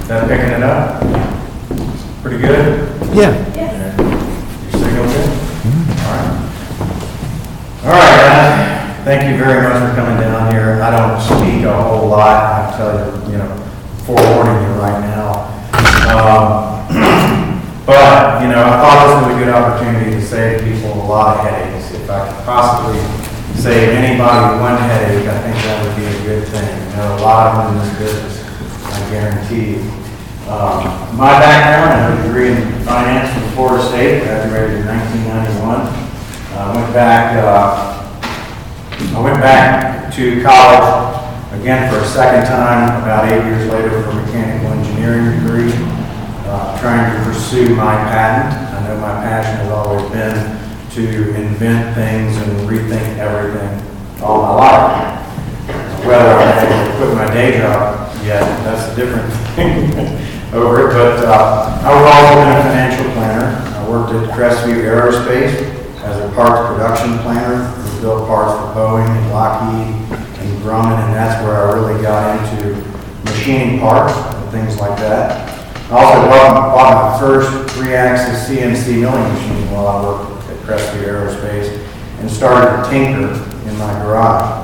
Is that picking it up? Pretty good? Yeah. Your signal good? All right, thank you very much for coming down here. I don't speak a whole lot, I tell you, forewarning you right now. But, I thought this was a good opportunity to save people a lot of headaches. If I could possibly save anybody one headache, I think that would be a good thing. There are a lot of them in this business, I guarantee you. My background, I have a degree in finance from Florida State, graduated in 1991. I went back to college again for a second time about 8 years later for a mechanical engineering degree, trying to pursue my patent. I know my passion has always been to invent things and rethink everything all my life. Whether I've been able to quit my day job yet, that's a different thing over it, but I've always been a financial planner. I worked at Crestview Aerospace as a parts production planner. We built parts for Boeing and Lockheed and Grumman, and that's where I really got into machining parts and things like that. I also bought my first 3-axis CNC milling machine while I worked at Crestview Aerospace and started to tinker in my garage.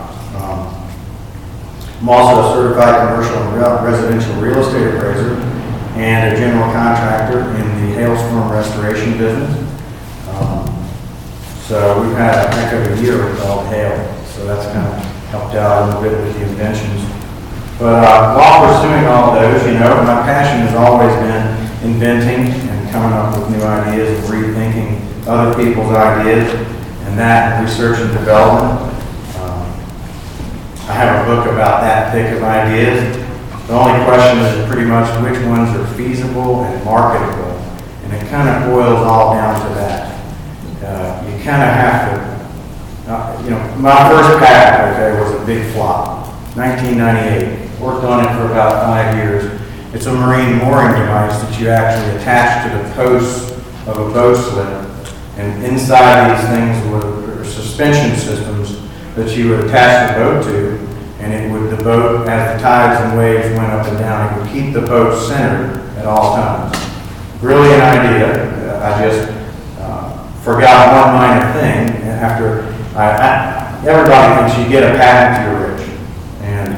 I'm also a certified commercial and residential real estate appraiser and a general contractor in the hailstorm restoration business. So we've had a heck of a year with all the hail, so that's kind of helped out a little bit with the inventions. But while pursuing all of those, my passion has always been inventing and coming up with new ideas and rethinking other people's ideas, and that research and development. I have a book about that thick of ideas. The only question is pretty much which ones are feasible and marketable, and it kind of boils all down to that. You kind of have to, my first patent, was a big flop. 1998. Worked on it for about 5 years. It's a marine mooring device that you actually attach to the posts of a boat slip, and inside these things were suspension systems that you would attach the boat to, and the boat, as the tides and waves went up and down, it would keep the boat centered at all times. Brilliant idea. I just forgot one minor thing. Everybody thinks you get a patent, you're rich. And,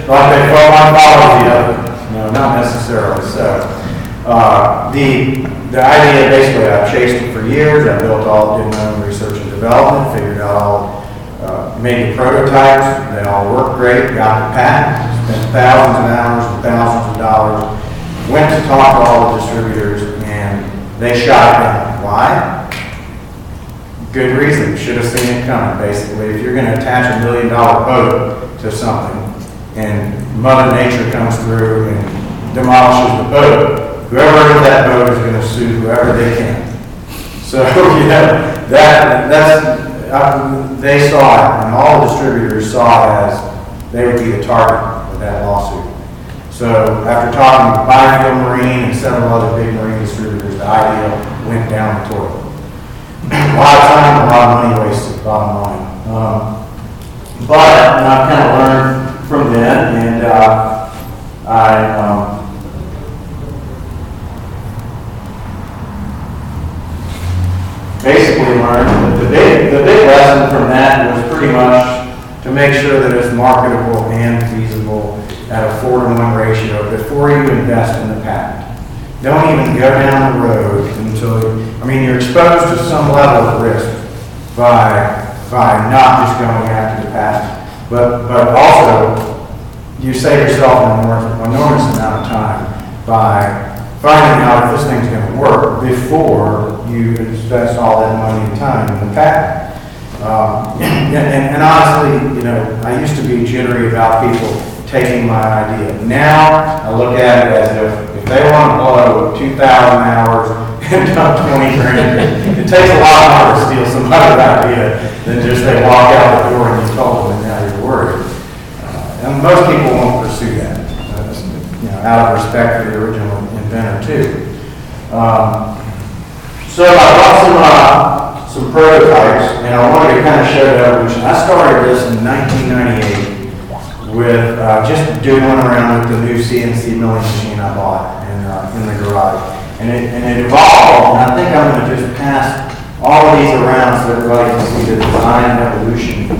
like they one follows the other. No, not necessarily. So, the idea, basically, I've chased it for years. I did my own research and development, figured out made the prototypes. They all worked great, got the patent, spent thousands of hours and thousands of dollars, went to talk to all the distributors, and they shot it down. Why? Good reason. Should have seen it coming, basically. If you're going to attach $1 million boat to something, and Mother Nature comes through and demolishes the boat, whoever owns that boat is going to sue whoever they can. So, they saw it, and all the distributors saw it as they would be the target of that lawsuit. So, after talking to Byfield Marine and several other big marine distributors, the idea went down the toilet. A lot of time, a lot of money wasted, bottom line. But I've kind of learned from then, and I basically learned that the big lesson from that was pretty much to make sure that it's marketable and feasible at a 4-to-1 ratio before you invest in the patent. Don't even go down the road until, you're exposed to some level of risk by not just going after the patent, but also you save yourself an enormous amount of time by finding out if this thing's going to work before you invest all that money and time in the patent. And honestly, I used to be jittery about people taking my idea. Now I look at it as if they want to blow 2,000 hours and dump 20 grand, it takes a lot more to steal somebody's idea than just they walk out the door and you told them and now you're worried. And most people won't pursue that, out of respect for the original inventor too. So I brought some prototypes, and I wanted to kind of show the evolution. I started this in 1998 with just doing around with the new CNC milling machine I bought in the garage. And it evolved, and I think I'm going to just pass all of these around so everybody can see the design evolution of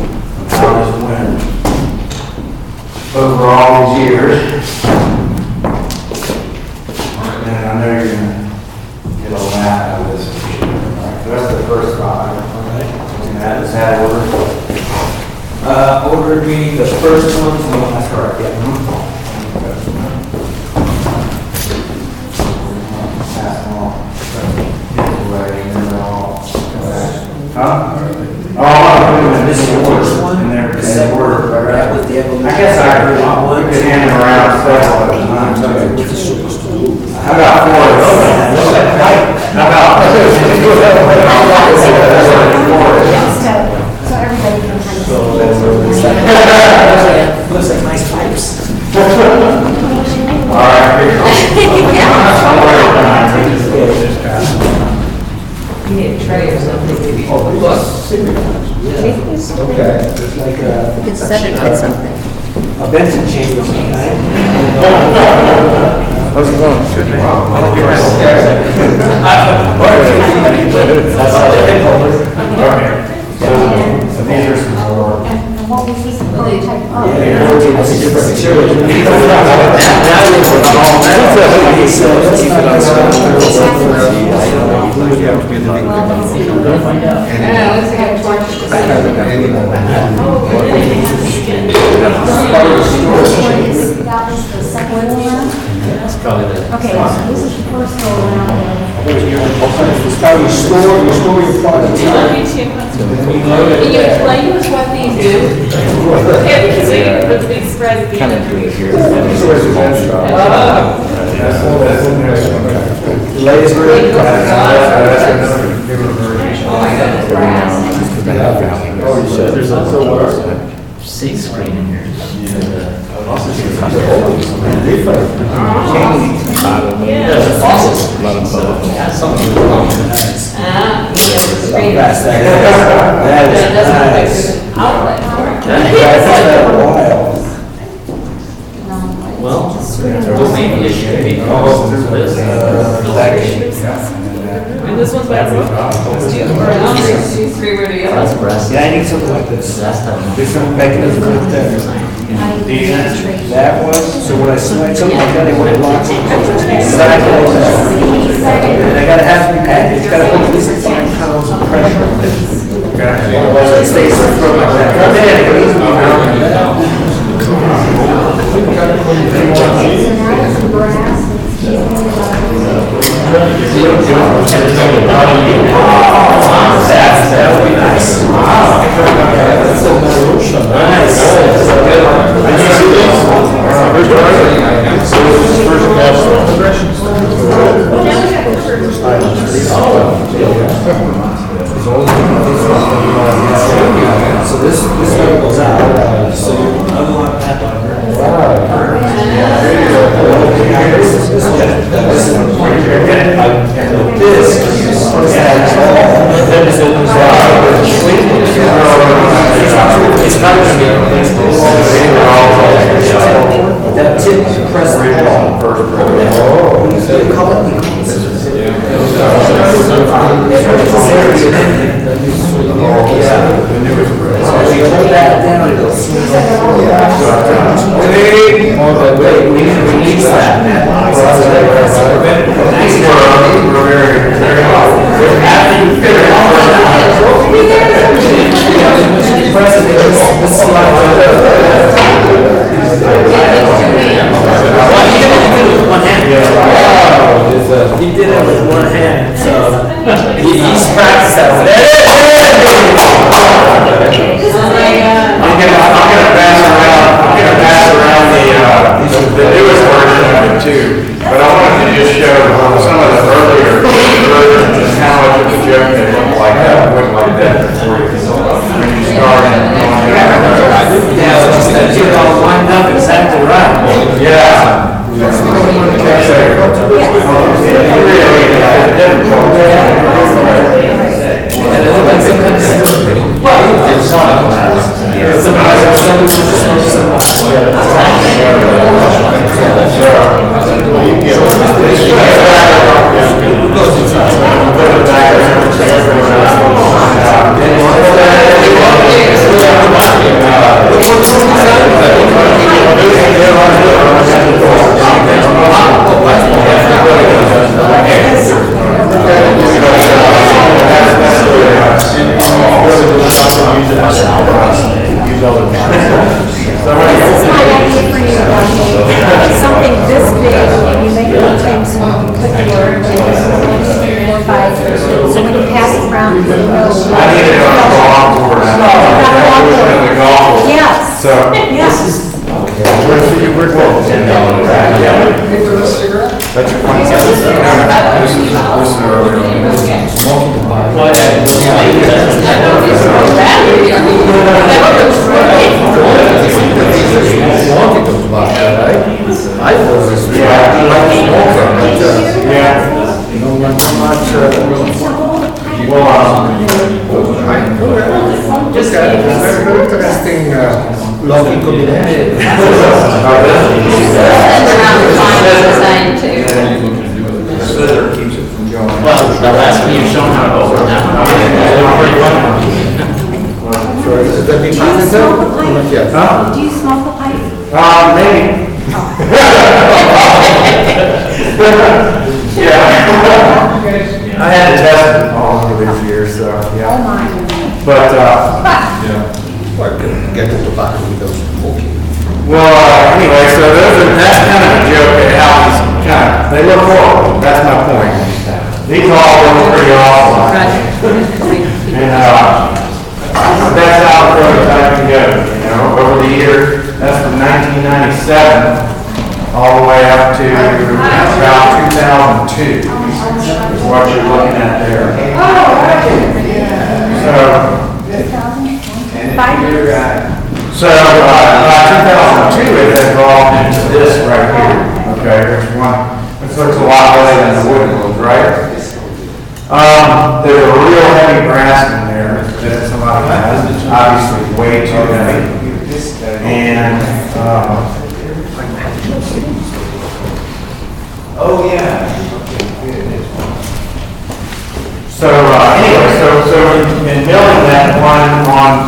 how this went over all these years. And I know you're going to get a laugh out of this. Alright, so that's the first five. Is that order? Order being the first one, no, that's correct, yeah. Pass them all. Huh? Oh, This is the first one. And they're The second order. that was the evolution. I guess I could hand them around several at a time. What's it supposed to do? How about four of those? How about? So everybody can kind of. Looks like nice pipes. All right, here You need a tray or something, maybe. Oh, okay. It's like a. It's something. A Benson chamber of some kind. How's it going? Good, man. So these are some more. And what was this prototype of? It's a different material. Yeah, looks like I torched That was the second go around? That's probably the. Okay, so this is the first go around. It's how you store your product. Can you explain to us what these do? Yeah, because they put the big spread at the end. Latest version. Oh my goodness. There's also six screen in here. Yeah. Fossils. A lot of both. Screen. That is It doesn't look like nice. there's an outlet for it. That's a while. Well, maybe it should be. And this one's like, two, three, where do you That's go? brass. Yeah, I need something like this. That's not. There's some mechanism like that. That was, so when I select something like that, they want to lock it. Exactly like that. And I gotta have, it's gotta hold at least 5 pounds of pressure. Otherwise it stays in front like that. That would be nice. So this one goes out. So you unlock that one. It's not going to be that tip you press the ball first. They call it you hold that down, it goes. We need that. After you figure it out, press it, this slide. He did it with one hand, so he's practiced that one. I'm gonna pass around the newest version of it too, but I wanted to just show some of the earlier versions and how much of a joke they look like that, look like that before you when you start. Yeah, just that you're all lined up exactly right. Yeah. That's my idea for you, Dante. Something this big, and you make it into some quick word, maybe 4 or 5, so when you pass it around, you know. I need it on the golf board. The golf board. Yes. So, Yes. that's your point. Interesting, lovely combination. Well, the last one you've shown how to open Is that big Do you smoke the pipe? Yes. Huh? Do you smoke the pipe? Maybe. Yeah. I had to test it all over these years, so, Oh, yeah. my. But, Well, get the tobacco with those smoking. well, anyway, so that's kind of a joke at how these they look horrible, that's my point. These all look pretty awesome. And, that's how the prototype can go, you know, over the years. That's from 1997 all the way up to about 2002 is what you're looking at there. So, by 2002, it had evolved into this right here, okay, which looks a lot better than the wooden ones, right? There's a real heavy brass in there that somebody has, it's obviously way too heavy. And, Oh, yeah. so, anyway, so in building that one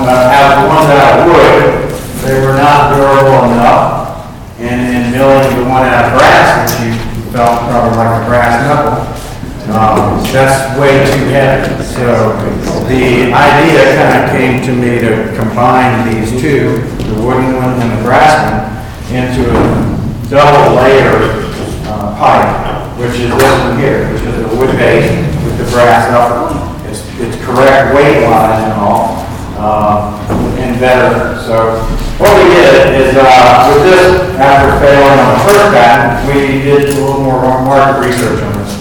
out of the ones out of wood, they were not durable enough. And in milling the one out of brass, which you felt probably like a brass knuckle, that's way too heavy. So the idea kind of came to me to combine these two, the wooden one and the brass one, into a double layer pipe, which is this one here, which is a wood base with the brass upper. It's correct weight-wise and all, and better. So what we did is, with this, after failing on the first patent, we did a little more market research on this.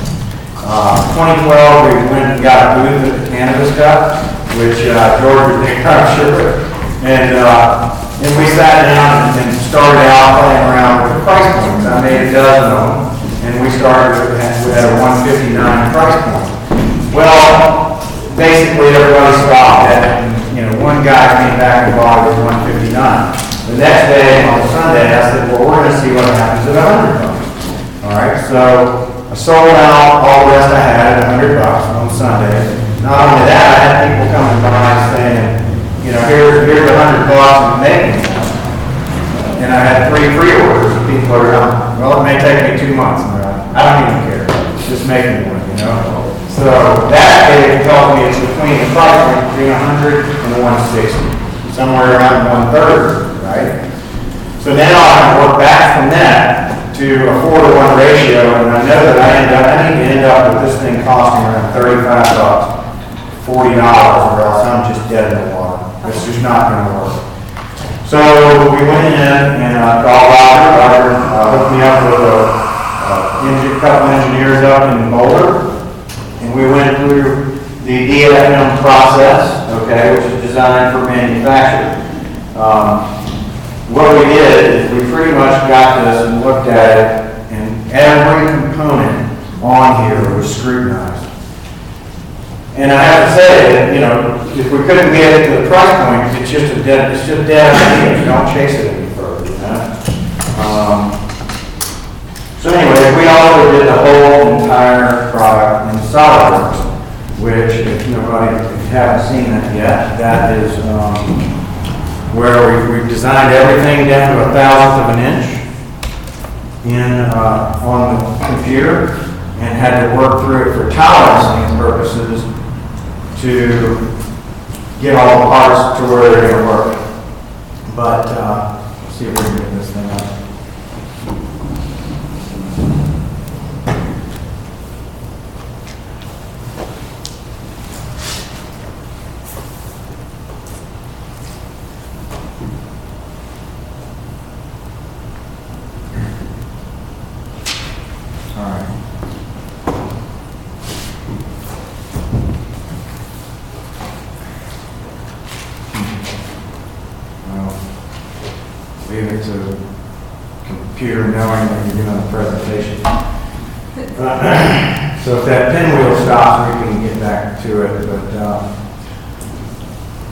2012, we went and got a booth at the Cannabis Cup, which George was there, I'm sure. And we sat down and started out playing around with the price points. I made a dozen of them, and we started with at a $159 price point. Well, basically everybody stopped at it. And, one guy came back and bought it for $159. The next day, on Sunday, I said, well, we're going to see what happens at $100. All right, so I sold out all the rest I had at $100 on Sunday. Not only that, I had people coming by saying, here's $100 and making it. And I had 3 pre-orders. People are, well, it may take me 2 months. I don't even care. Just make me one, So that it tells me it's between the price point between 100 and 160, somewhere around 130, right? So now I can work back from that to a 4-to-1 ratio, and I know that I need to end up with this thing costing around $35, $40, or else I'm just dead in the water. It's just not going to work. So we went in and called Roger, hooked me up with a couple engineers up in Boulder, and we went through the DFM process, okay, which is designed for manufacture. What we did is we pretty much got this and looked at it, and every component on here was scrutinized. And I have to say that, if we couldn't get it to the price point, it's just dead idea. Don't chase it any further, you know? So anyway, we also did the whole entire product in SolidWorks, which if you haven't seen that yet, that is where we've designed everything down to 1,000th of an inch on the computer, and had to work through it for tolerancing purposes to get all the parts to where they're going to work. But let's see if we can get this thing up. Leave it to computer knowing that you're doing a presentation. So if that pinwheel stops, we can get back to it, but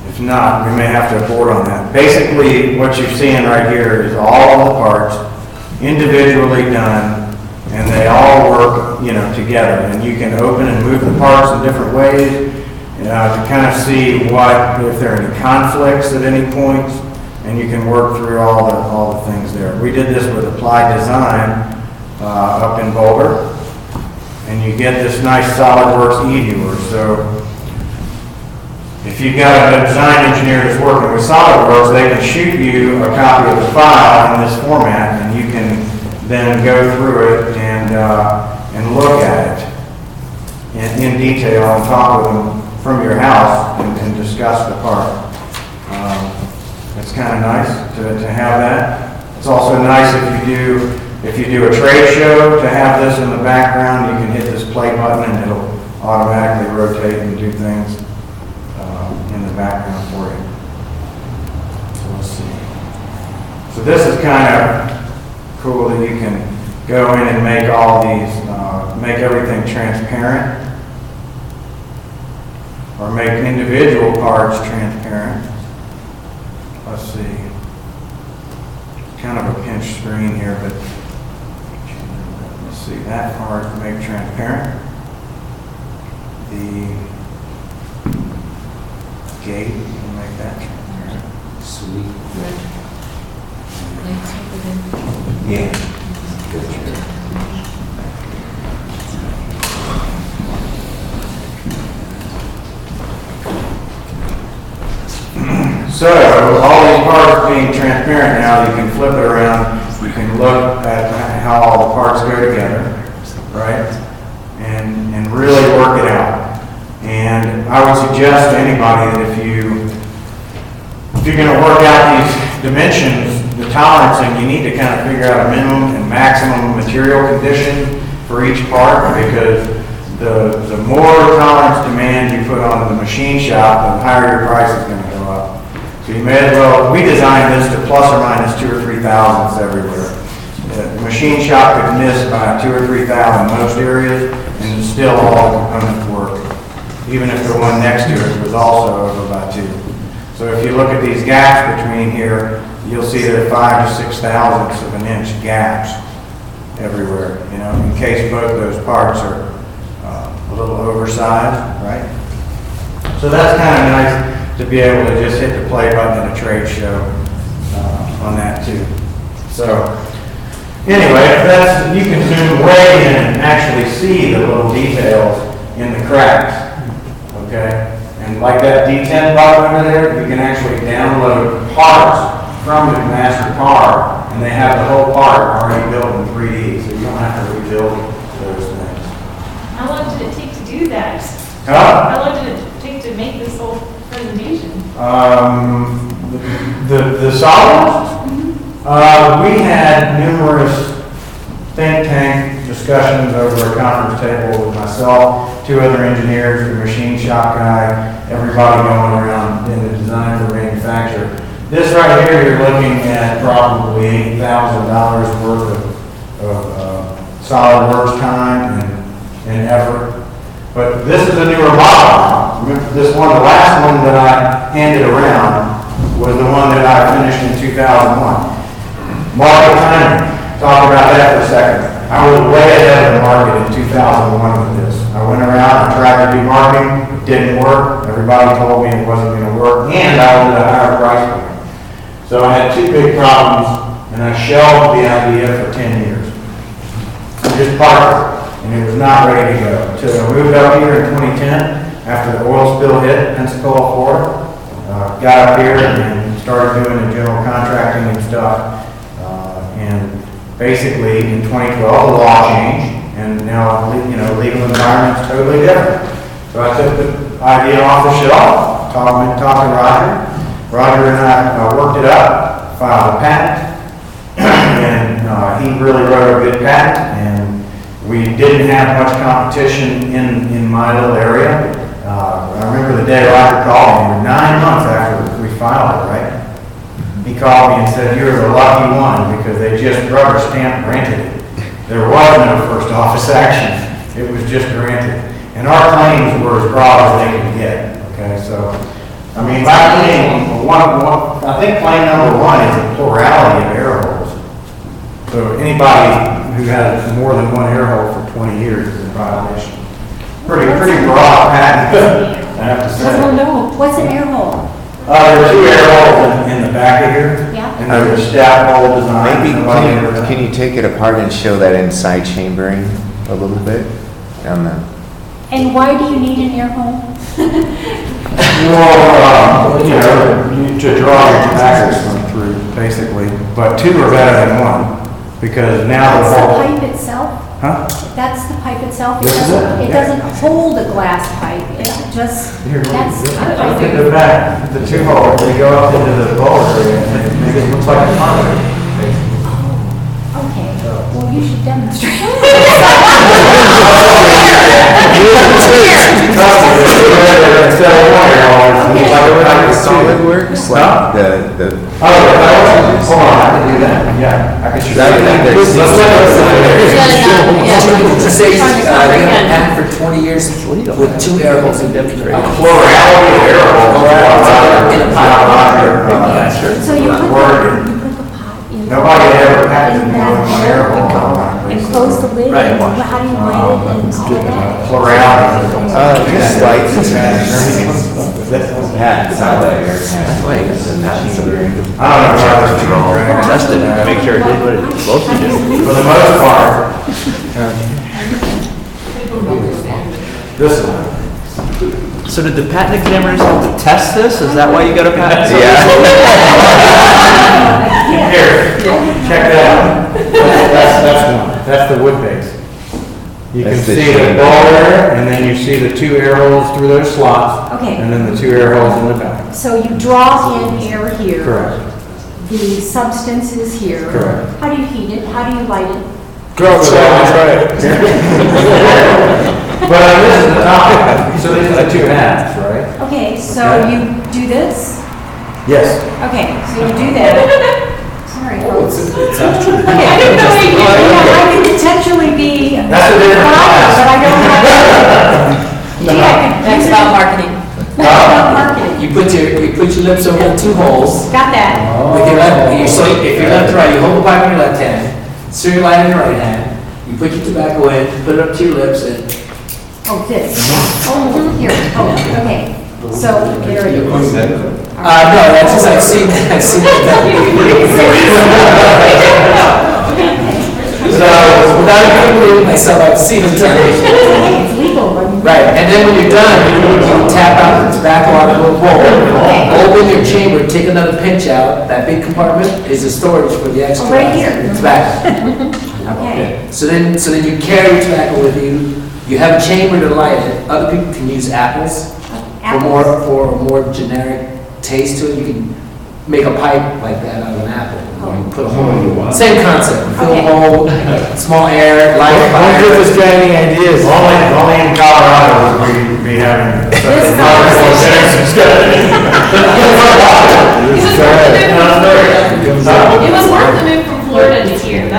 if not, we may have to abort on that. Basically, what you're seeing right here is all of the parts individually done, and they all work, together. And you can open and move the parts in different ways to kind of see if there are any conflicts at any point. And you can work through all the things there. We did this with Applied Design up in Boulder, and you get this nice SolidWorks e-viewer. So if you've got a design engineer that's working with SolidWorks, they can shoot you a copy of the file in this format, and you can then go through it and look at it in detail and talk with them from your house and discuss the part. It's kind of nice to have that. It's also nice if you do a trade show to have this in the background. You can hit this play button and it'll automatically rotate and do things in the background for you. So let's see. So this is kind of cool that you can go in and make all these, make everything transparent, or make individual parts transparent. Let's see. Kind of a pinch screen here, but let's see. That part make transparent. The gate will make that transparent. Sweet. Yeah. So, all these parts being transparent now, you can flip it around, you can look at how all the parts go together, right? And really work it out. And I would suggest to anybody that if you're going to work out these dimensions, the tolerancing, you need to kind of figure out a minimum and maximum material condition for each part, because the more tolerance demand you put on the machine shop, the higher your price is going to go up. So you may as well, we designed this to plus or minus 2,000 or 3,000 everywhere. The machine shop could miss by 2,000 or 3,000 in most areas, and still all the components work. Even if the one next to it was also over by 2. So if you look at these gaps between here, you'll see there are 5 to 6 thousandths of an inch gaps everywhere, in case both those parts are a little oversized, right? So that's kind of nice to be able to just hit the play button at a trade show on that too. So anyway, you can zoom way in and actually see the little details in the cracks, okay? And like that D10 button over there, you can actually download parts from the master car, and they have the whole part already built in 3D, so you don't have to rebuild those things. How long did it take to do that? Huh? How long did it take to make this whole presentation? The SolidWorks? We had numerous think tank discussions over a conference table with myself, 2 other engineers, the machine shop guy, everybody going around in the design for manufacture. This right here, you're looking at probably $8,000 worth of SolidWorks time and effort. But this is a newer model. Remember this one, the last one that I handed around was the one that I finished in 2001. Market timing, talk about that for a second. I was way ahead of the market in 2001 with this. I went around and tried to do marketing, it didn't work. Everybody told me it wasn't going to work, and I was at a higher price point. So I had two big problems, and I shelved the idea for 10 years. I just parked it, and it was not ready to go. Until I moved up here in 2010, after the oil spill hit Pensacola, Florida. Got up here and started doing the general contracting and stuff. And basically, in 2012, the law changed, and now, legal environment's totally different. So I took the idea off the shelf, talked to Roger. Roger and I worked it up, filed a patent, and he really wrote a good patent, and we didn't have much competition in my little area. I remember the day Roger called me, 9 months after we filed it, right? He called me and said, "You're the lucky one because they just rubber stamp granted it. There was no first office action. It was just granted." And our claims were as broad as they could get. Okay, so, I mean, my claim, I think claim number one is a plurality of air holes. So anybody who has more than one air hole for 20 years is in violation. Pretty broad patent, I have to I say. don't know. What's an air hole? There are two air holes in the back of here. Yeah. And there's a stab hole design. Maybe, can you take it apart and show that inside chambering a little bit? On the, And why do you need an air hole? Well, to draw your tobaccos through, basically. But two are better than one, because now the That's the whole. pipe itself? Huh? That's the pipe itself? This is it? It doesn't hold a glass pipe, it just, Here, that's. look at the back, the two holes, they go up into the bowl area, and it makes it look like a conduit. Okay, well, you should demonstrate. SolidWorks, like the. Hold on, I can do that, yeah, I can show you that. Let's Let's look at To say, they have a patent for 20 years with two air holes in demonstration. plurality of air holes. In a pipe. So you put the pot in. Nobody ever had to in do that an air hole. And close the lid, Right. and how do you light it and all that? Plurality. Just like. Yeah, it's not like air. I don't know why this is wrong. Tested it to make sure it did what it's supposed to do. For the most part, this one. So did the patent examiners have to test this? Is that why you got a patent? Here, check that out. That's one. That's the wood base. You can That's the see the chamber. ball there, and then you see the two air holes through those slots. Okay. And then the two air holes in the back. So you draw in air here. Correct. The substance is here. Correct. How do you heat it? How do you light it? Go try it. But this is the top, so these are the two halves, right? Okay, so Okay. you do this? Yes. Okay, so you do that. Sorry, folks. It's actually. Okay. I don't know. Yeah, I can potentially be. That's a different class. But I don't have. Gee, I could. That's about marketing. That's about marketing. You put your lips over the two holes. Got that? With your left, so if you're left to right, you hold the pipe in your left hand, so your light in your right hand, you put your tobacco in, put it up to your lips, and Oh, this. Oh, here. Oh, okay. So there it is. no, that's just, I've seen that. So, without even believing myself, I've seen it done. It's legal, but. Right, and then when you're done, you tap out the tobacco out of the little bowl, open your chamber, take another pinch out, that big compartment is the storage for the extra. Oh, right here. Tobacco. Okay. So then you carry tobacco with you, you have a chamber to light it, other people can use apples. For a more generic taste to it, you can make a pipe like that out of an apple. You put a hole, same concept, fill a hole, small air, light a fire. Don't give this guy any ideas. Only in Colorado would we be having. It was worth the move from Florida to here. Oh,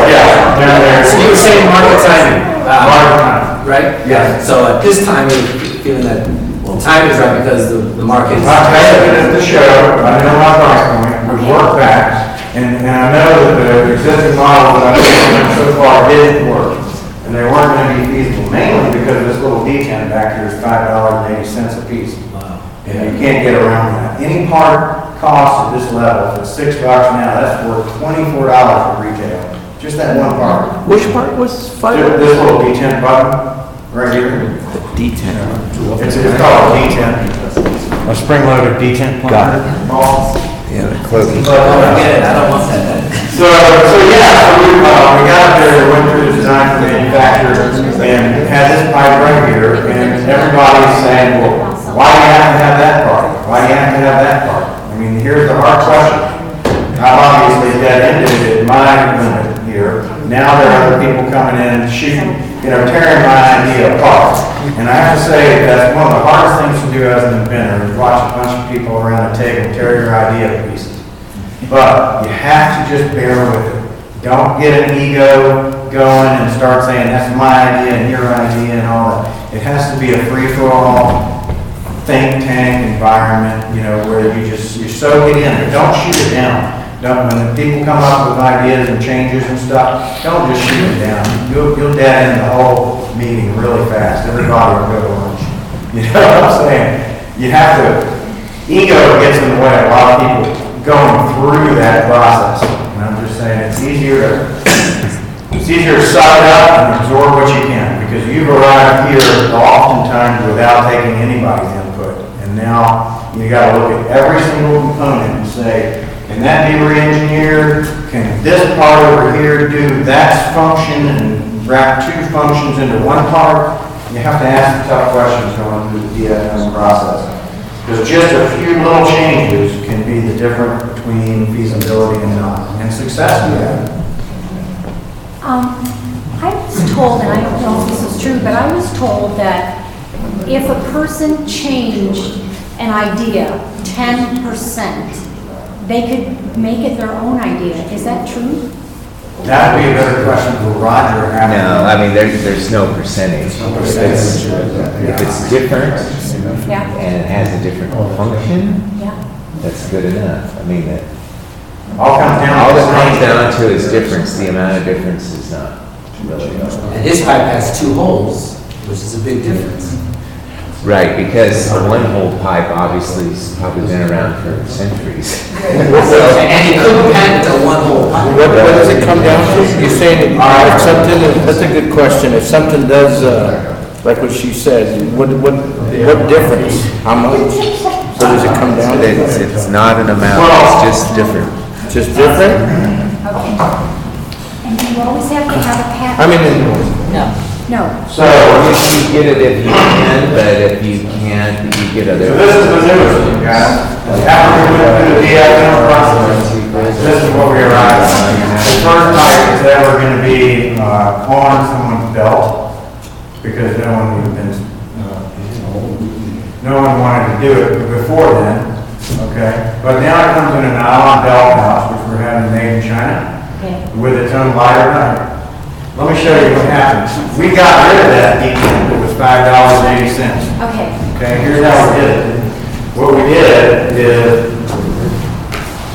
yeah, down there. So you were saying market timing. Market time. Right, right? Yes. So at this time, you're feeling that, well, time is right because the market is. I tested it at the show, I know my price point, we worked back, and I know that the existing model that I've seen so far didn't work. And they weren't gonna be feasible, mainly because this little D10 back here is $5.80 a piece. Wow. And you can't get around that. Any part cost at this level, if it's $6 now, that's worth $24 at retail. Just that one part. Which part was This little D10 button, right here. D10. It's called a D10. A spring-loaded D10 plug. Got it. Yeah, the clothing. But I don't get it, I don't want that. So yeah, we got up there, went through the design for manufacturer, and had this pipe right here, and everybody's saying, well, why do you have to have that part? Why do you have to have that part? I mean, here's the hard question. I've obviously dead-ended my limit here. Now there are other people coming in, shooting, tearing my idea apart. And I have to say, that's one of the hardest things to do as an inventor, is watch a bunch of people around the table tear your idea to pieces. But you have to just bear with it. Don't get an ego going and start saying, that's my idea and your idea and all that. It has to be a free-for-all, think tank environment, where you soak it in, but don't shoot it down. When people come up with ideas and changes and stuff, don't just shoot it down. You'll dead end the whole meeting really fast. Everybody will go to lunch. You know what I'm saying? You have to, ego gets in the way of a lot of people going through that process. And I'm just saying it's easier to suck it up and absorb what you can, because you've arrived here oftentimes without taking anybody's input. And now you got to look at every single component and say, can that be re-engineered? Can this part over here do that function and wrap two functions into one part? You have to ask the tough questions going through the DFM process. Because just a few little changes can be the difference between feasibility and not, and success in that. I was told, and I don't know if this is true, but I was told that if a person changed an idea 10%, they could make it their own idea. Is that true? That would be a better question for Roger. No, I mean, there's no percentage. If it's different Yeah. and it has a different function, Yeah. that's good enough. I mean, All comes down all to that comes the down to is difference. The amount of difference is not really. And his pipe has 2 holes, which is a big difference. Right, because a one-hole pipe obviously has probably been around for centuries. And he couldn't patent a 1-hole pipe. What does it come down to? You're saying if something, that's a good question. If something does, like what she said, what difference? How much? So does it come down to? It's not an amount, it's just different. Just different? Okay. And do you always have to have a patent? I mean, No. So, You get it if you can, but if you can't, you get so other. this is the newest one, guys. After we went through the DFM process, this is what we arrived at. The first pipe is ever going to be on someone's belt, because no one would have been, no one wanted to do it before then, okay? But now it comes in a nylon belt house, which we're having made in China, Okay. with its own lighter nut. Let me show you what happens. We got rid of that D10 that was $5.80. Okay. Okay, here's how we did it. What we did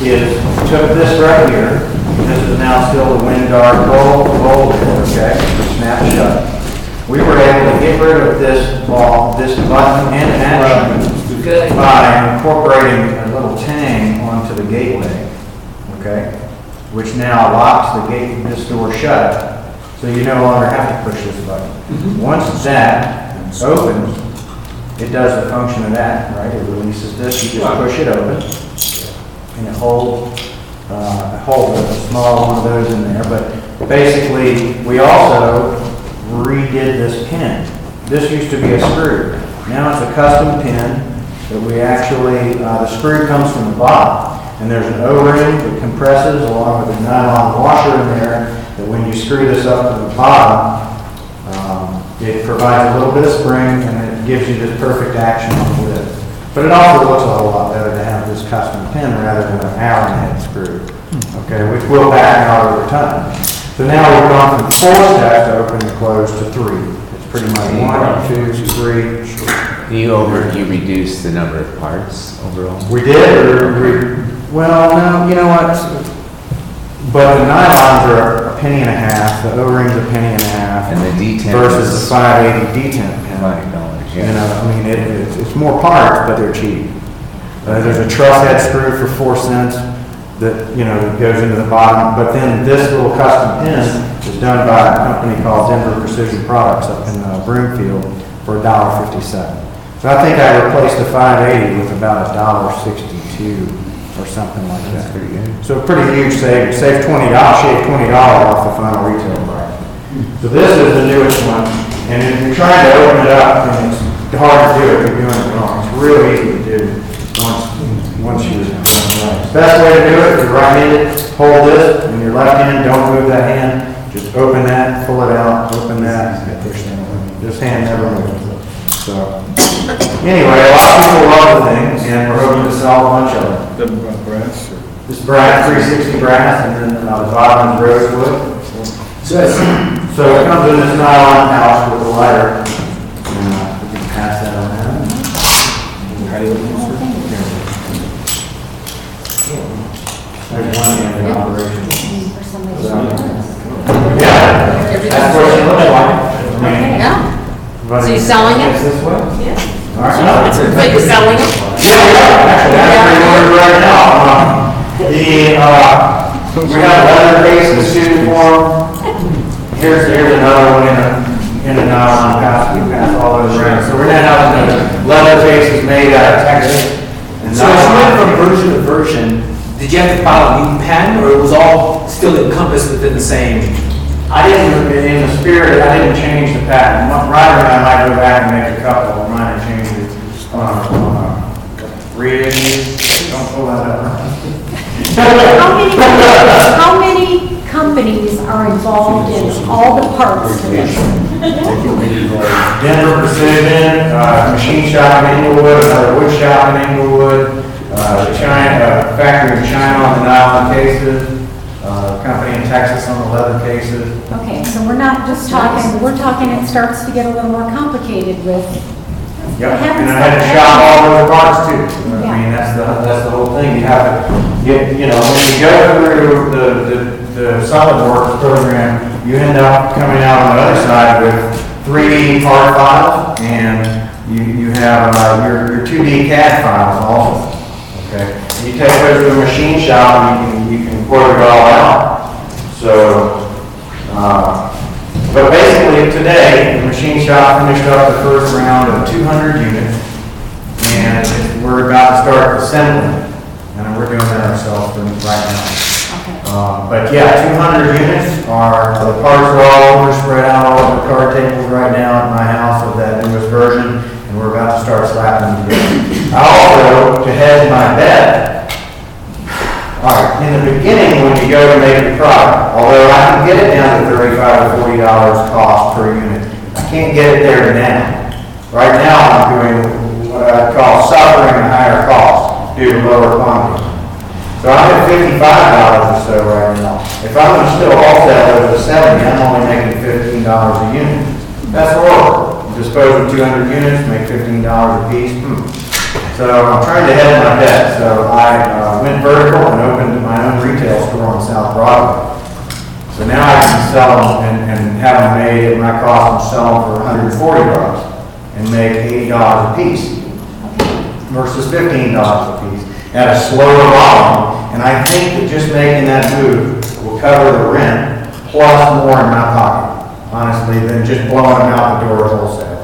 is took this right here. This is now still the wind guard roll, okay, snap shut. We were able to get rid of this button and action by incorporating a little tang onto the gateway, okay, which now locks the gate, this door shut. So you no longer have to push this button. Once that opens, it does the function of that, right? It releases this, you just push it open, and it holds a small one of those in there. But basically, we also redid this pin. This used to be a screw. Now it's a custom pin that we actually, the screw comes from the bottom, and there's an O-ring that compresses along with a nylon washer in there, that when you screw this up to the bottom, it provides a little bit of spring and it gives you this perfect action on the lid. But it also looks a whole lot better to have this custom pin rather than an Allen head screw, okay, which will back out over time. So now we've gone from 4 steps to open and close to 3. It's pretty much 1, 2, 3. You reduced the number of parts overall? We did, well, no, you know what? But the nylons are a penny and a half, the O-ring's a penny and a half. And the D10 versus is the 580 D10 pin. $5, You yeah. know, I mean, it's more parts, but they're cheap. There's a truss head screw for 4 cents that, you know, that goes into the bottom, but then this little custom pin is done by a company called Denver Precision Products up in Broomfield for $1.57. So I think I replaced the 580 with about $1.62 or something like that. That's pretty good. So a pretty huge savings, shave $20 off the final retail price. So this is the newest one, and if you're trying to open it up, and it's hard to do if you're doing it wrong. It's real easy to do once you're doing it right. Best way to do it is right-handed, hold this in your left hand, don't move that hand, just open that, pull it out, open that, and push that away. This hand never moves. So, anyway, a lot of people love the things, and we're hoping to sell a bunch of them. Brass or? This is brass, 360 brass, and then the bottom is rosewood. So it comes in this nylon pouch with a lighter. We can pass that on out. There's one in the operation. Yeah, that's what it looks like. I mean, Yeah. but So you're selling it? It's this way? Yeah. All right, no, it's So you're selling it? Actually, that's pretty ordered right now. We got leather cases suited for them. Here's another one in a nylon pouch. We pass all those around. So we're now having the leather cases made out of Texas. And So as you went nylon. from version to version, did you have to file a new patent, or it was all still encompassed within the same? I didn't, in the spirit, I didn't change the patent. Ryder and I might go back and make a couple of minor changes on reissues. Don't pull that up. How many companies are involved in all the parts to this? Denver Precision, machine shop in Inglewood, another wood shop in Inglewood, factory in China on the nylon cases, company in Texas on the leather cases. Okay, so we're not just talking, we're talking, it starts to get a little more complicated with. Yep, and I had to shop all those parts too. I mean, that's the whole thing. You have to get, you know, when you go through the SolidWorks program, you end up coming out on the other side with 3D part files, and you have your 2D CAD files also. Okay, you take those to the machine shop, and you can quote it all out. So, but basically today, the machine shop finished up the first round of 200 units, and we're about to start assembling, and we're doing that ourselves right now. But yeah, 200 units are, the parts are all over, spread out all over the card tables right now at my house of that newest version, and we're about to start slapping them together. I also, to hedge my bet, all right, in the beginning, when you go to make the product, although I can get it down to $35 to $40 cost per unit, I can't get it there now. Right now, I'm doing what I call suffering a higher cost due to lower quantity. So I'm at $55 or so right now. If I'm going to still wholesale those at $70, I'm only making $15 a unit. That's horrible. Dispose of 200 units, make $15 a piece. So I'm trying to hedge my bet. So I went vertical and opened my own retail store on South Broadway. So now I can sell them and have them made at my cost and sell them for $140 and make $80 a piece versus $15 a piece at a slower volume. And I think that just making that move will cover the rent plus more in my pocket, honestly, than just blowing them out the door wholesale.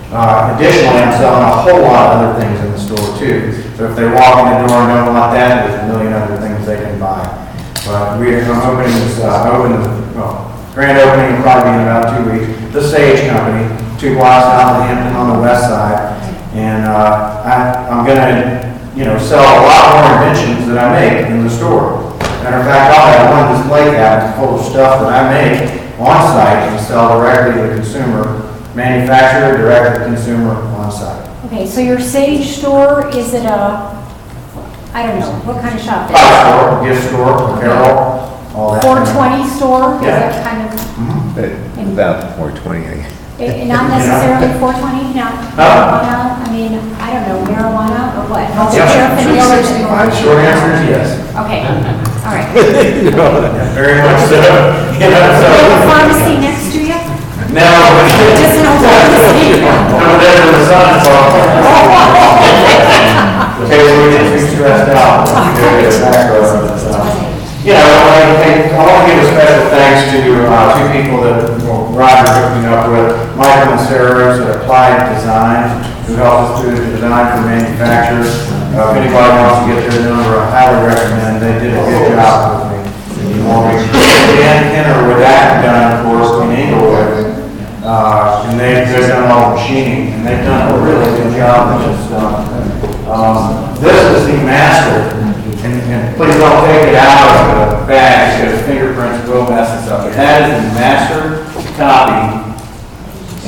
Additionally, I'm selling a whole lot of other things in the store too. So if they walk in the door and don't want that, there's a million other things they can buy. But I'm opening this, grand opening will probably be in about 2 weeks. The Sage Company, 2 blocks out in Hampton on the west side. And I'm going to, sell a lot more inventions that I make in the store. Matter of fact, I'll have one display cabinet full of stuff that I make on site and sell directly to the consumer. Manufacturer, direct to consumer on site. Okay, so your Sage store, is it I don't know, what kind of shop? Product store, gift store, apparel, all that. 420 store? Is Yeah. that kind of? But about 420, Not necessarily 420, no. Marijuana, I mean, I don't know, marijuana or what? Short answer is yes. Okay, all right. Very much so. Do you have a pharmacy next to you? No. Just an old pharmacy? Over there in the sun, so. Okay, so we get too stressed out. You know, I want to give a special thanks to two people that Roger hooked me up with, Michael and Sarah at Applied Design, who helped us do the design for manufacturers. If anybody wants to get their number, I highly recommend. They did a good job with me. Dan Kenner with that done, of course, in Inglewood. And they've done all the machining, and they've done a really good job with this stuff. This is the master, and please don't take it out of the bag because fingerprints will mess this up. But that is the master copy,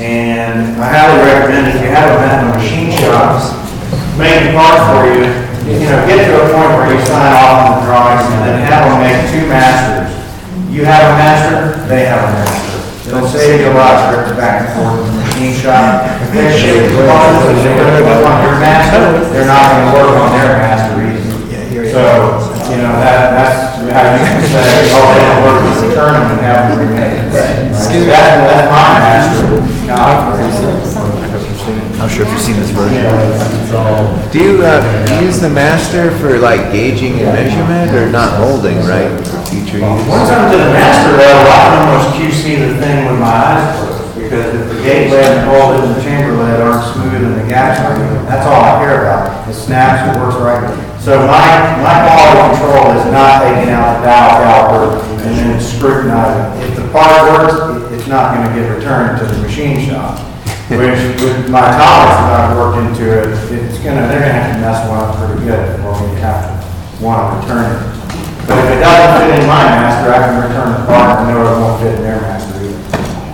and I highly recommend if you have a machine shop, make parts for you, get to a point where you sign off on the drawings and then have them make two masters. You have a master, they have a master. It'll save you a lot of trips back and forth in the machine shop. If they ship the parts and they're going to work on your master, they're not going to work on their master either. So, that's how you can say, oh, they don't work, just return them and have them remade. That's my master. I'm not sure if you've seen this version. Do you use the master for like gauging and measurement or not molding, right? For future use? Once I'm to the master level, I can almost QC the thing with my eyes closed, because if the gate lead and the hole and the chamber lead aren't smooth and the gaps aren't even, that's all I care about. It snaps, it works right. So my quality control is not taking out the dial caliper and then scrutinizing. If the part works, it's not going to get returned to the machine shop. Which, with my tolerance that I've worked into it, they're gonna have to mess one up pretty good before we have to want to return it. But if it doesn't fit in my master, I can return the part and know it won't fit in their master either.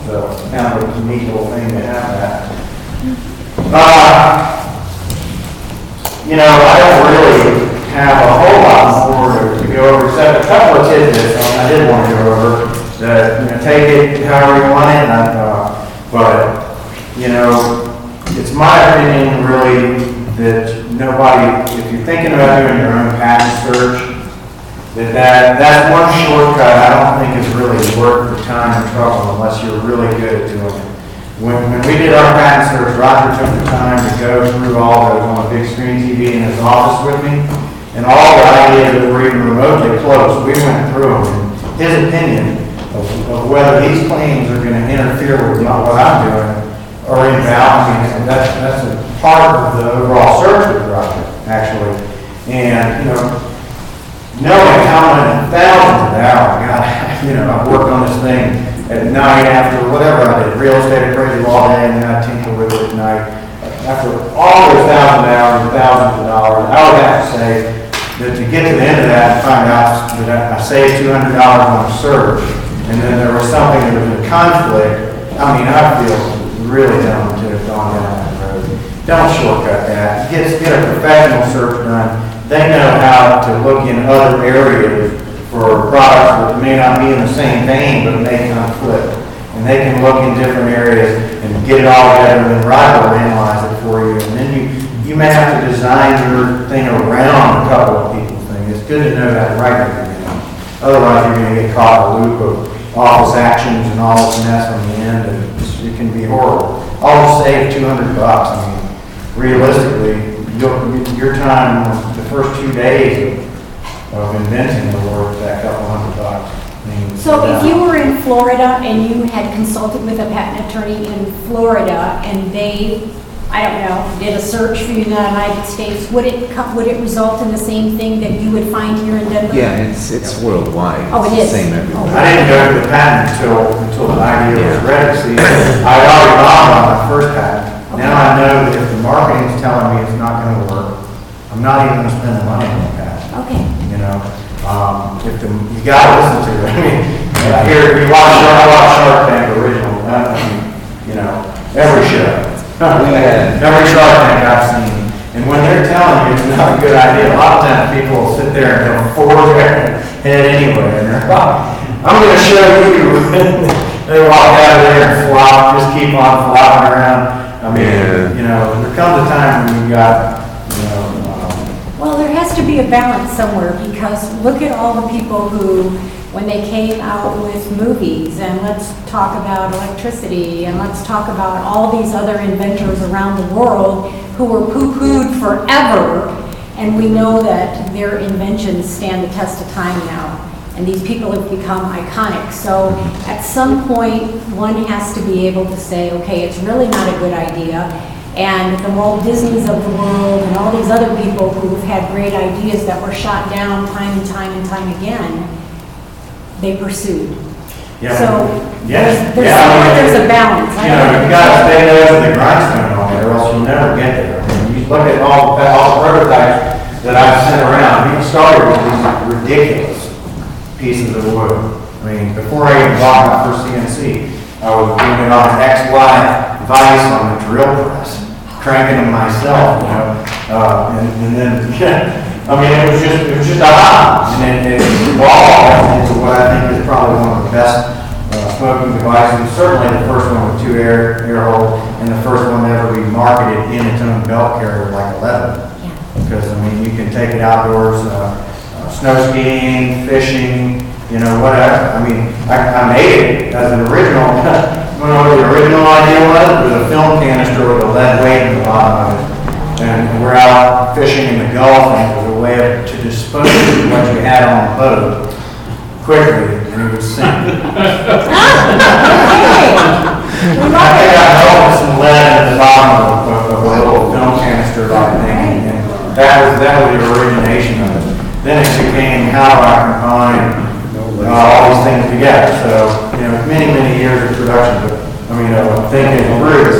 So, kind of a neat little thing to have that. I don't really have a whole lot more to go over, except a couple of tidbits I did want to go over. That, take it however you want it, but it's my opinion really that nobody, if you're thinking about doing your own patent search, that's one shortcut I don't think is really worth the time and trouble unless you're really good at doing it. When we did our patent search, Roger took the time to go through all those on a big screen TV in his office with me, and all the ideas that were even remotely close, we went through them. And his opinion of whether these claims are going to interfere with what I'm doing or invalid, that's a part of the overall search with Roger, actually. And, knowing how many thousands of hours, God, I've worked on this thing at night after whatever I did, real estate appraisal all day, and then I tinker with it at night. After all those thousands of hours and thousands of dollars, I would have to say that to get to the end of that and find out that I saved $200 on a search, and then there was something that was in conflict, I feel really dumb to have gone down that road. Don't shortcut that. Get a professional search done. They know how to look in other areas for products that may not be in the same vein, but may conflict. And they can look in different areas and get it all together, and then Roger will analyze it for you. And then you may have to design your thing around a couple of people's things. It's good to know that right at the beginning. Otherwise, you're going to get caught in a loop of office actions and all this mess on the end, and it can be horrible. I'll just save $200. Realistically, your time, the first 2 days of inventing the work, that couple $100. So if you were in Florida and you had consulted with a patent attorney in Florida and they, did a search for you in the United States, would it result in the same thing that you would find here in Denver? Yeah, it's worldwide. Oh, it It's is? the same everywhere. I didn't go to the patent until the idea was ready. See, I already bought on my first patent. Now I know that if the marketing's telling me it's not going to work, I'm not even going to spend the money on the patent. Okay. You got to listen to it. You watch Shark Tank original. Every show. Every Shark Tank I've seen. And when they're telling you it's not a good idea, a lot of times people will sit there and they'll forge their head anyway. And they're, I'm going to show you. they walk out of there and flop, just keep on flopping around. I mean, Yeah. you know, there comes a time when you got, you know, Well, there has to be a balance somewhere, because look at all the people who, when they came out with movies, and let's talk about electricity, and let's talk about all these other inventors around the world who were poo-pooed forever, and we know that their inventions stand the test of time now, and these people have become iconic. So at some point, one has to be able to say, okay, it's really not a good idea. And the Walt Disneys of the world and all these other people who've had great ideas that were shot down time and time and time again, they pursued. yeah. So Yes. there's Yeah, I somewhere mean, there's a balance. You know, you've got to stay there to the grindstone on it, or else you'll never get there. I mean, you look at all the prototypes that I've sent around, people started with these ridiculous pieces of wood. I mean, before I even bought my first CNC, I was doing it on an XY vise on the drill press, cranking them myself, you know, and then, I mean, it was just a hobby, and it evolved into what I think is probably one of the best smoking devices. Certainly the first one with 2 air holes, and the first one to ever be marketed in its own belt carrier like 11. Because, I mean, you can take it outdoors, snow skiing, fishing, you know, whatever. I mean, I made it as an original. You know what the original idea was? It was a film canister with a lead weight in the bottom of it. And we're out fishing in the Gulf, and it was a way to dispose of what you had on the boat quickly, and it would sink. I think I held some lead at the bottom of a little film canister like thing, and that was the origination of it. Then it became how I combine all these things together. So, you know, many years of production, but, I mean, thinking through.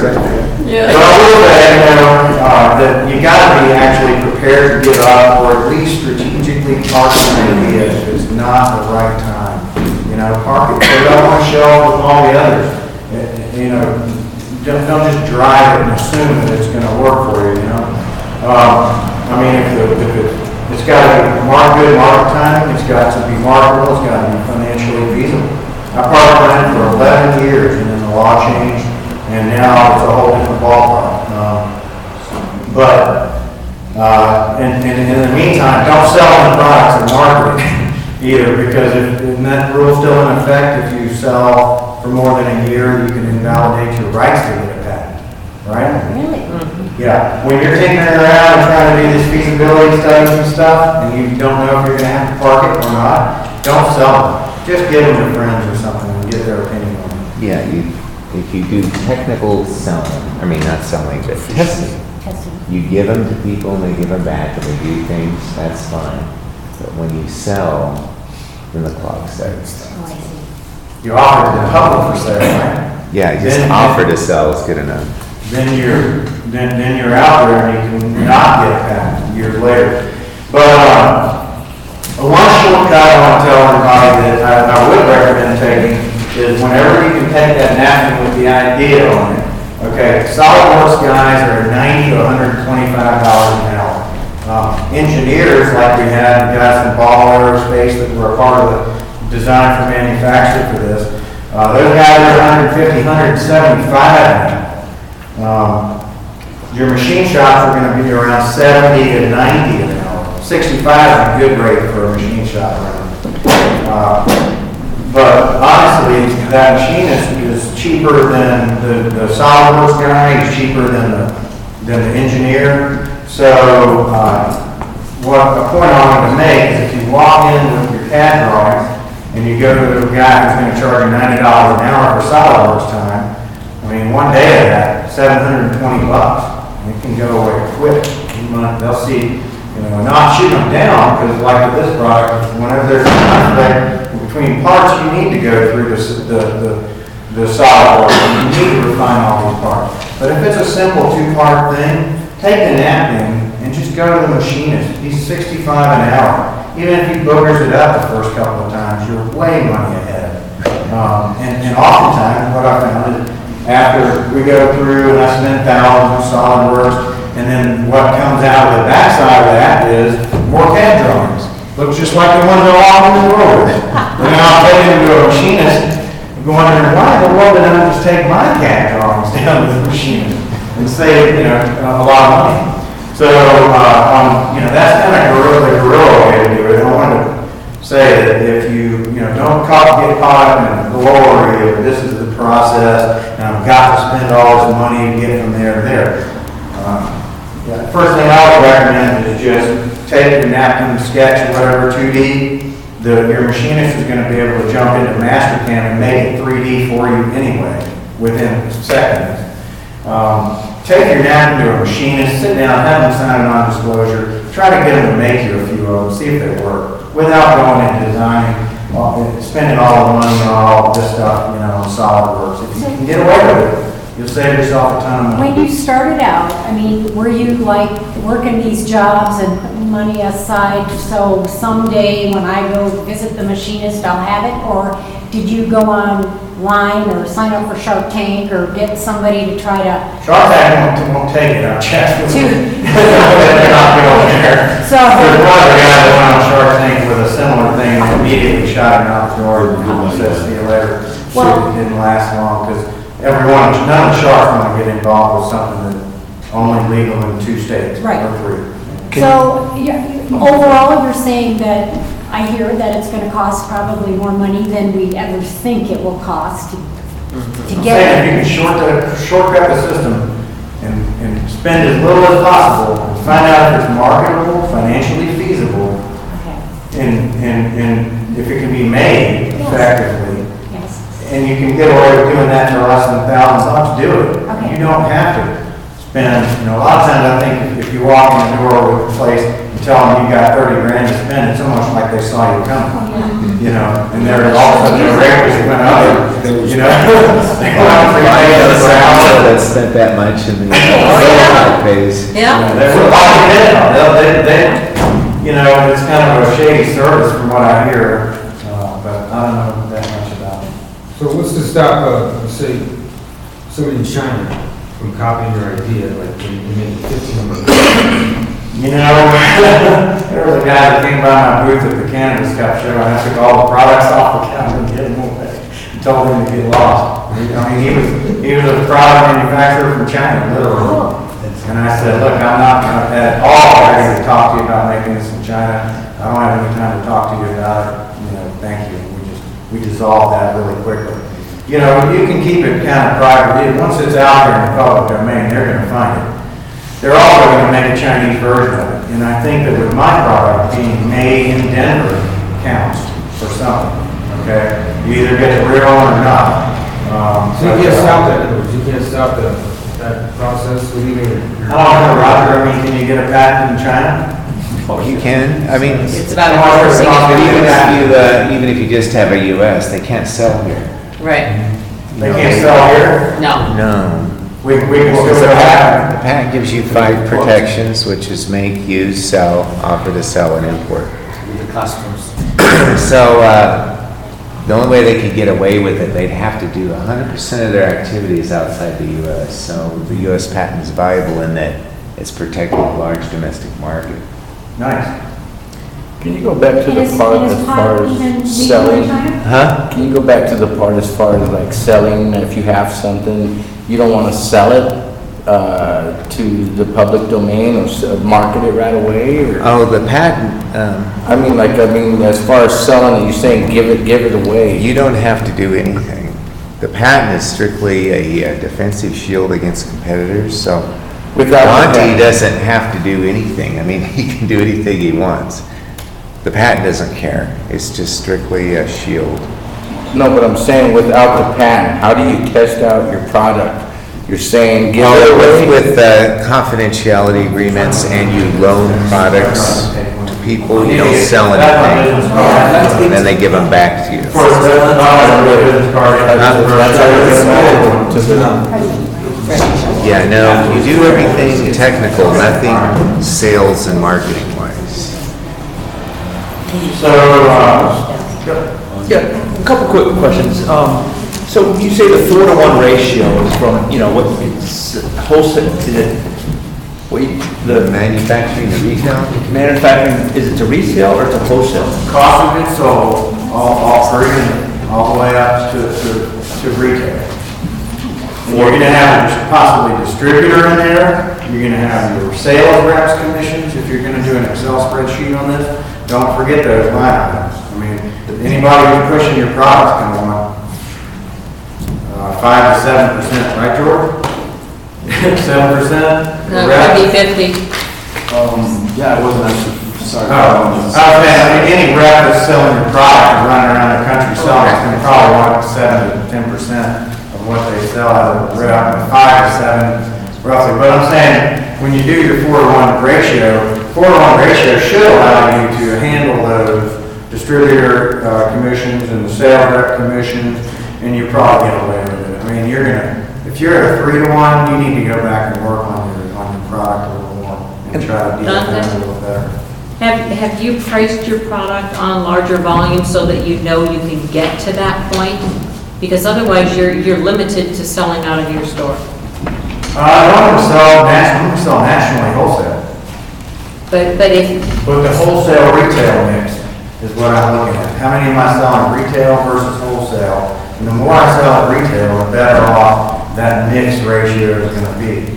Yeah. But I will say, you know, that you gotta be actually prepared to give up, or at least strategically park an idea if it's not the right time. You know, park it, put it up on a shelf with all the others. You know, don't just drive it and assume that it's gonna work for you, you know? I mean, it's got to be good market timing, it's got to be marketable, it's got to be financially feasible. I parked mine for 11 years, and then the law changed, and now it's a whole different ballpark. In the meantime, don't sell any products and market it either, because if that rule's still in effect, if you sell for more than a year, you can invalidate your rights to get a patent, right? Really? Yeah, when you're taking it around and trying to do these feasibility studies and stuff, and you don't know if you're gonna have to park it or not, don't sell them. Just give them to friends or something and get their opinion on it. Yeah, if you do technical selling, I mean, not selling, but testing, Testing. you give them to people and they give them back and they do things, that's fine. But when you sell, then the clock starts. Oh, I see. You offer it to the public for sale, right? Yeah, just Then- offer to sell is good enough. Then you're out there and you can not get a patent years later. But one shortcut I want to tell everybody that I would recommend taking is whenever you can take that napkin with the idea on it. Okay, SolidWorks guys are $90 to $125 an hour. Engineers like we had, the guys from Ball Aerospace that were a part of the design for manufacture for this, those guys are $150, $175 now. Your machine shops are going to be around 70 to 90 an hour. 65 is a good rate for a machine shop around. But honestly, that machinist is cheaper than the SolidWorks guy, he's cheaper than the engineer. So what the point I wanted to make is if you walk in with your CAD drawings and you go to the guy who's going to charge you $90 an hour for SolidWorks time, I mean, one day of that, $720. It can go away quick. They'll see, you know, not shoot them down, because like with this product, whenever there's a conflict between parts, you need to go through the SolidWorks. You need to refine all these parts. But if it's a simple 2-part thing, take the napkin and just go to the machinist. He's $65 an hour. Even if he boogers it up the first couple of times, you're way money ahead. And oftentimes, what I found is, after we go through and I spend thousands on SolidWorks, and then what comes out of the backside of that is more CAD drawings. Looks just like the ones they're all in the world with. And then I'll take it to a machinist, wondering, why in the world did I just take my CAD drawings down to the machine and save, a lot of money? So, that's kind of the guerrilla way to do it. I want to say that if you, don't get caught up in the glory of this is the process, and I've got to spend all this money to get from there to there. First thing I would recommend is just take your napkin, sketch, whatever, 2D. Your machinist is going to be able to jump into Mastercam and make it 3D for you anyway, within seconds. Take your napkin to a machinist, sit down, have them sign a non-disclosure, try to get them to make you a few of them, see if they work, without going into designing, spending all the money on all this stuff, on SolidWorks. If you can get away with it, you'll save yourself a ton of money. When you started out, were you like working these jobs and putting money aside so someday when I go visit the machinist, I'll have it? Or did you go online or sign up for Shark Tank or get somebody to try to? Shark Tank won't take it, I'll check with them. To- They're not going there. So- There's one other guy that went on Shark Tank with a similar thing and immediately shot him out the door and said, see you later. Well- It didn't last long because none of the sharks want to get involved with something that's only legal in 2 states Right. or 3. So, overall, you're saying that, I hear that it's gonna cost probably more money than we ever think it will cost to I'm get saying it. if you can shortcut the system and spend as little as possible, and find out if it's marketable, financially feasible, Okay, and if it can be made Yes. effectively, yes. and you can get away with doing that for less than $1,000, do it. Okay. You don't have to spend, a lot of times I think if you walk in the door with a place and tell them you got 30 grand to spend, it's almost like they saw you coming. And they're all of a sudden their rate was went up, They went up for That spent that much in the phase. Yeah. It's kind of a shady service from what I hear, but I don't know that much about it. So what's to stop, say, somebody in China from copying your idea, like they make 15 of them? There was a guy that came by my booth at the Cannabis Cup show, and I took all the products off the counter and gave them away. And told him to get lost. He was a product manufacturer from China, literally. And I said, look, I'm not at all ready to talk to you about making this in China. I don't have any time to talk to you about it. Thank you. We dissolved that really quickly. You can keep it kind of private. Once it's out there in the public domain, they're going to find it. They're also going to make a Chinese version of it. And I think that with my product being made in Denver counts for something, okay? You either get it real or not. So you can't stop that, in other words, you can't stop that process, what do you mean? I don't know, Roger, can you get a patent in China? You can, It's about even if you just have a US, they can't sell here. Right. They can't sell here? No. No. We can The still have patent, the patent gives you 5 protections, which is make, use, sell, offer to sell, and import. The customs. So, the only way they could get away with it, they'd have to do 100% of their activities outside the US. So the US patent is viable in that it's protecting a large domestic market. Nice. Can you go back to the part as far as selling? Huh? Can you go back to the part as far as like selling, if you have something, you don't want to sell it to the public domain or market it right away? Or? Oh, the patent, as far as selling it, you're saying give it away. you don't have to do anything. The patent is strictly a defensive shield against competitors, so Without the Dante patent. doesn't have to do anything. He can do anything he wants. The patent doesn't care. It's just strictly a shield. No, but I'm saying without the patent, how do you test out your product? You're saying give it away? With confidentiality agreements, and you loan products to people, you don't sell anything, and then they give them back to you. For the business card, Yeah, no, you do everything technical, nothing sales and marketing wise. So, Yeah, a couple quick questions. So you say the 4-to-1 ratio is from, what it's wholesale, is it, The manufacturing, the retail? manufacturing, is it to resale or to wholesale? cost of goods sold, all per unit, all the way up to to retail. You're gonna have possibly a distributor in there, you're gonna have your sales reps commissions, if you're gonna do an Excel spreadsheet on this, don't forget those line items. I mean, anybody who's pushing your product's gonna want 5 to 7%, right, George? 7%? No, it could be 50. Yeah, I wasn't actually, sorry. Any rep that's selling your product and running around the country selling, it's gonna probably want 7 to 10% of what they sell out of the rep, 5 to 7 roughly. But I'm saying, when you do your 4-to-1 ratio, 4-to-1 ratio should allow you to handle those distributor commissions and the sales rep commissions, and you probably get away with it. I mean, if you're at a 3-to-1, you need to go back and work on your product a little more and try to deal with that a little better. Have you priced your product on larger volume so that you know you can get to that point? Because otherwise, you're limited to selling out of your store. I want to sell nationally wholesale. But if, But the wholesale retail mix is what I'm looking at. How many am I selling retail versus wholesale? And the more I sell at retail, the better off that mix ratio is going to be.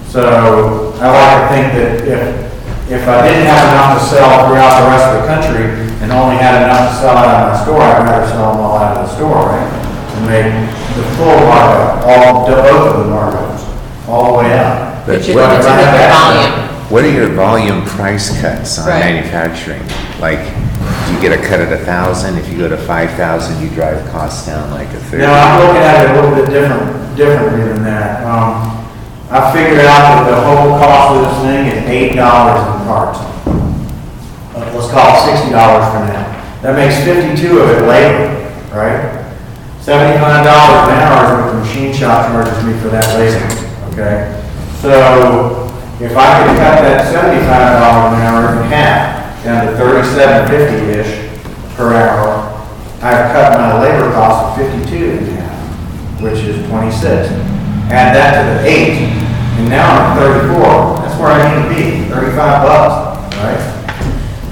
So I like to think that if I didn't have enough to sell throughout the rest of the country and only had enough to sell out of my store, I'd rather sell them all out of the store, right? And make the full markup, both of the markups, all the way up. but you're limited to the volume. What are your volume price cuts on Right. manufacturing? Like, do you get a cut at 1,000? If you go to 5,000, you drive costs down like a third? Now, I'm looking at it a little bit differently than that. I figured out that the whole cost of this thing is $8 in parts. Let's call it $60 for now. That makes 52 of it labor, right? $75 an hour is what the machine shop charges me for that labor, okay? So if I could cut that $75 an hour in half, down to $37.50-ish per hour, I've cut my labor cost of 52 in half, which is 26. Add that to the 8, and now I'm at 34. That's where I need to be, 35 bucks, right?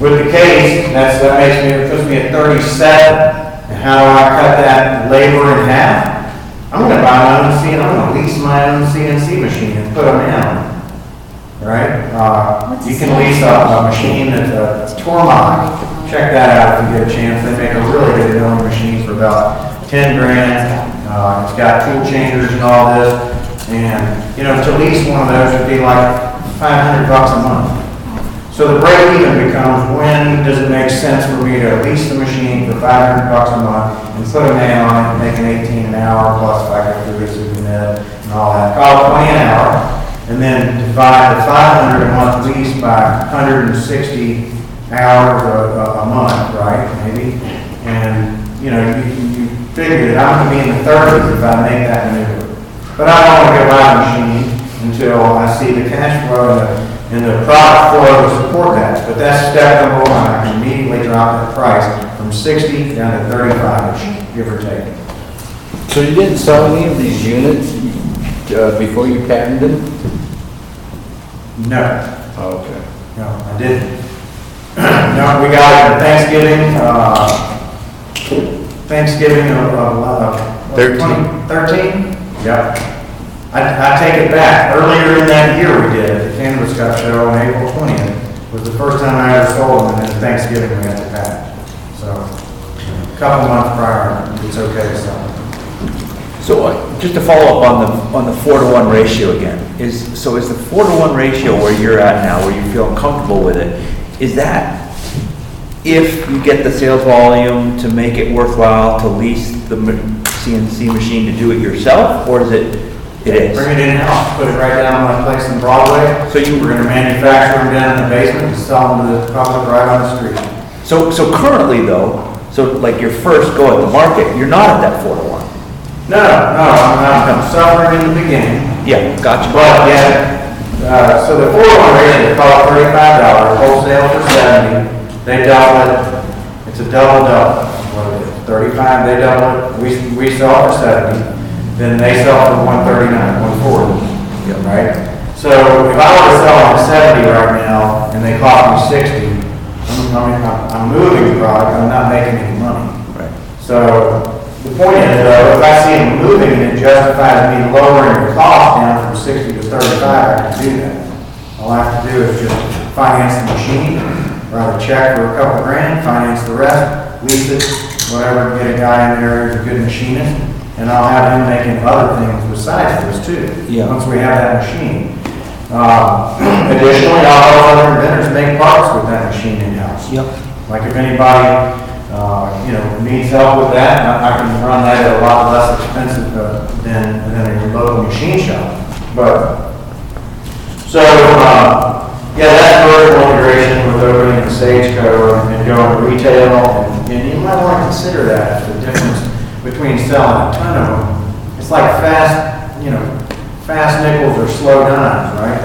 With the case, it puts me at 37. And how do I cut that labor in half? I'm going to buy my own CNC, I'm going to lease my own CNC machine and put them in, right? You can lease a machine that's a Tormach. Check that out if you get a chance. They make a really good milling machine for about 10 grand. It's got tool changers and all this. And, to lease one of those would be like 500 bucks a month. So the break even becomes, when does it make sense for me to lease the machine for 500 bucks a month and put a man on it and make an 18 an hour, plus if I go through the supernet and all that, call it 20 an hour, and then divide the 500 a month lease by 160 hours a month, right, maybe? And, you figure that I'm going to be in the 30s if I make that maneuver. But I don't want to go buy a machine until I see the cash flow and the product flow to support that. But that's step number one. I can immediately drop the price from 60 down to 35-ish, give or take. So you didn't sell any of these units before you patented them? No. Oh, okay. No, I didn't. No, we got it Thanksgiving of 13? Yep. I take it back. Earlier in that year we did, the Cannabis Cup Show on April 20th was the first time I ever sold them, and then Thanksgiving we had the patent. So, a couple months prior, it's okay to sell them. So just to follow up on the 4-to-1 ratio again, is the 4-to-1 ratio where you're at now, where you feel comfortable with it, is that if you get the sales volume to make it worthwhile to lease the CNC machine to do it yourself, or is it? It is. Bring it in-house, put it right down on my place in Broadway. So we're going to manufacture them down in the basement and sell them to the public right on the street. So currently though, like your first go at the market, you're not at that 4-to-1. No, I'm suffering in the beginning. Yeah, gotcha. But yeah, so the 4-to-1 ratio, call it $35, wholesale for 70. They double it. It's a double. What is it? 35, they double it. We sell it for 70. Then they sell for 139, 140, right? So if I were to sell them for 70 right now and they cost me 60, I'm moving the product, I'm not making any money. Right. So the point is, though, if I see them moving and it justifies me lowering the cost down from 60 to 35, I can do that. All I have to do is just finance the machine, write a check for a couple grand, finance the rest, lease it, whatever, get a guy in there who's a good machinist, and I'll have him making other things besides this too. Yeah. Once we have that machine. Additionally, I'll help other vendors make parts with that machine in-house. Yep. Like if anybody, needs help with that, I can run that at a lot less expensive than a local machine shop. But, so, that's vertical integration with opening the Sage Code and going to retail. And you might want to consider that as the difference between selling a ton of them. It's like fast nickels or slow dimes, right?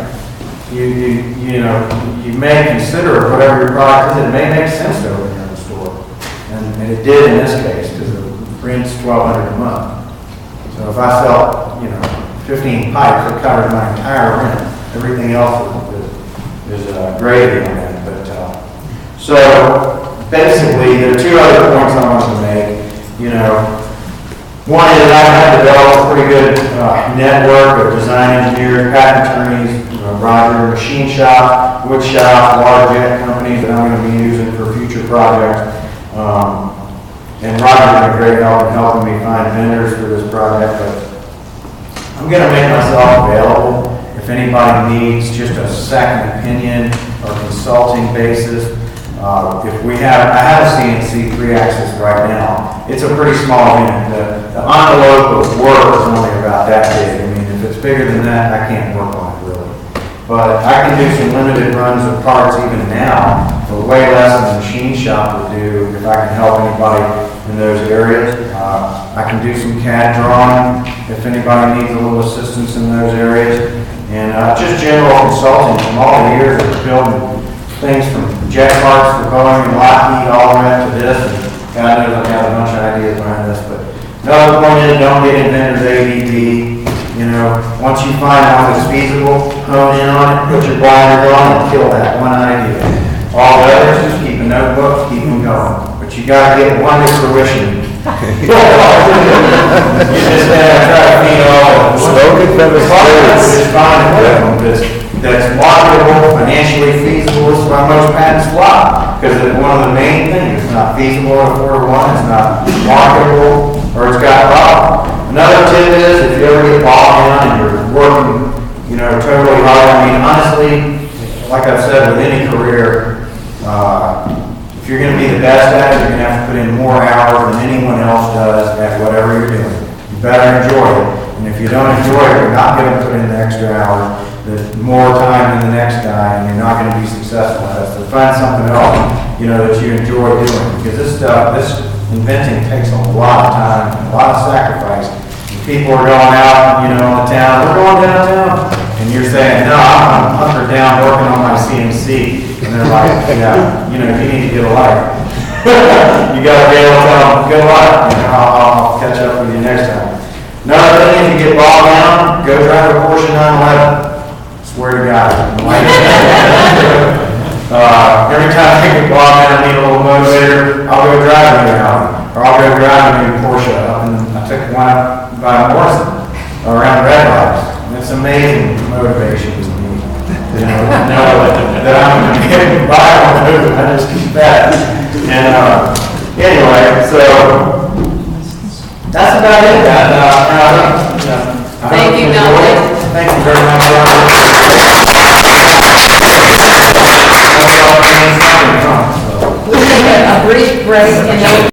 You may consider whatever your product is, it may make sense to open your own store. And it did in this case, because the rent's $1,200 a month. So if I sell, 15 pipes, it covers my entire rent. Everything else is gravy on that. But, so basically, there are two other points I want to make. One is I have developed a pretty good network of design engineers, patent attorneys, Roger machine shop, wood shop, water jet companies that I'm going to be using for future projects. And Roger's been a great help in helping me find vendors for this project. But I'm going to make myself available if anybody needs just a second opinion or consulting basis. I have a CNC 3-axis right now. It's a pretty small unit. The envelope of work is only about that big. I mean, if it's bigger than that, I can't work on it really. But I can do some limited runs of parts even now for way less than the machine shop would do if I can help anybody in those areas. I can do some CAD drawing if anybody needs a little assistance in those areas. And just general consulting from all the years of building things from jet parts for Boeing and Lockheed all the way up to this. And God knows I've got a bunch of ideas behind this, but another point is don't get inventor's ADD. Once you find out it's feasible, hone in on it, put your blinders on and kill that one idea. All the others, just keep a notebook, keep them going. But you gotta get one to fruition. You just try to feed all of them. Smoking from the Just find equipment that's marketable, financially feasible. This is why most patents flop. Because one of the main things, it's not feasible at 4 to 1, it's not marketable, or it's got a problem. Another tip is if you ever get bogged down and you're working, totally hard. I mean, honestly, like I've said with any career, if you're going to be the best at it, you're going to have to put in more hours than anyone else does at whatever you're doing. You better enjoy it. And if you don't enjoy it, you're not going to put in the extra hours, more time than the next guy, and you're not going to be successful at it. So find something else, that you enjoy doing. Because this inventing takes a lot of time, a lot of sacrifice. And people are going out, in the town, we're going downtown. And you're saying, no, I'm hunkered down working on my CNC. And they're like, yeah, you need to get a life. You got to be able to tell them, good luck. I'll catch up with you next time. Another thing, if you get bogged down, go drive a Porsche 911. Swear to God. Every time I get bogged down, I need a little motivator, I'll go drive a new Audi. Or I'll go drive a new Porsche up. And I took one up by Morrison around Red Rocks. And it's amazing motivation to me. That I'm going to be able to buy one of those. I just keep that. And anyway, so that's about it. Thank you, Dante. Thank you very much. We'll take a brief break and then